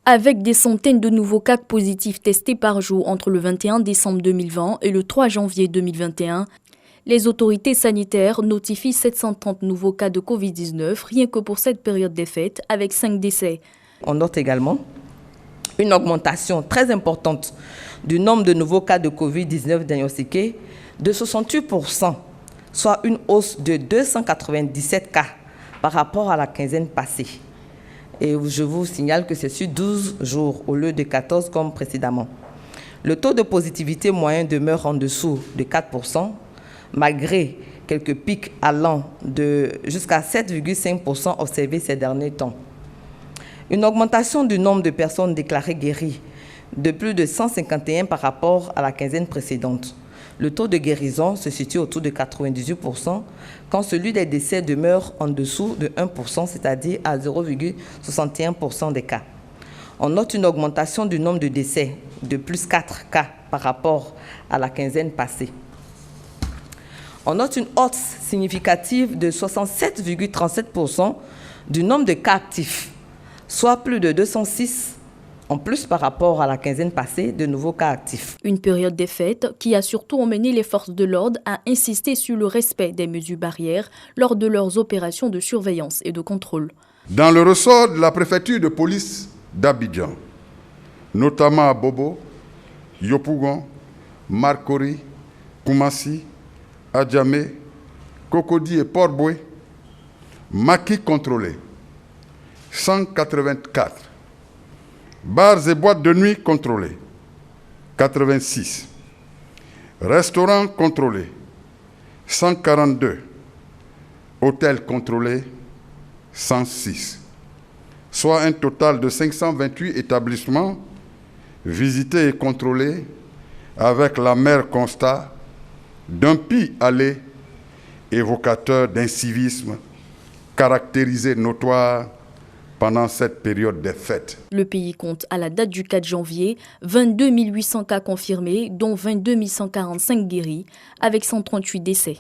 Avec des centaines de nouveaux cas positifs testés par jour entre le 21 décembre 2020 et le 3 janvier 2021, les autorités sanitaires notifient 730 nouveaux cas de Covid-19 rien que pour cette période des fêtes, avec 5 décès. On note également une augmentation très importante du nombre de nouveaux cas de Covid-19 diagnostiqués de 68%, soit une hausse de 297 cas par rapport à la quinzaine passée. Et je vous signale que c'est sur 12 jours au lieu de 14 comme précédemment. Le taux de positivité moyen demeure en dessous de 4%, malgré quelques pics allant jusqu'à 7,5% observés ces derniers temps. Une augmentation du nombre de personnes déclarées guéries de plus de 151 par rapport à la quinzaine précédente. Le taux de guérison se situe autour de 98%, quand celui des décès demeure en dessous de 1%, c'est-à-dire à 0,61% des cas. On note une augmentation du nombre de décès de plus 4 cas par rapport à la quinzaine passée. On note une hausse significative de 67,37% du nombre de cas actifs, soit plus de 206 en plus par rapport à la quinzaine passée de nouveaux cas actifs. Une période des fêtes qui a surtout emmené les forces de l'ordre à insister sur le respect des mesures barrières lors de leurs opérations de surveillance et de contrôle. Dans le ressort de la préfecture de police d'Abidjan, notamment à Bobo, Yopougon, Marcory, Koumassi, Adjamé, Cocody et Port-Boué, maquis contrôlés, 184. Bars et boîtes de nuit contrôlés, 86. Restaurants contrôlés, 142. Hôtels contrôlés, 106. Soit un total de 528 établissements visités et contrôlés avec l'amer constat d'un pis-aller évocateur d'incivisme caractérisé notoire pendant cette période des fêtes. Le pays compte à la date du 4 janvier 22 800 cas confirmés, dont 22 145 guéris, avec 138 décès.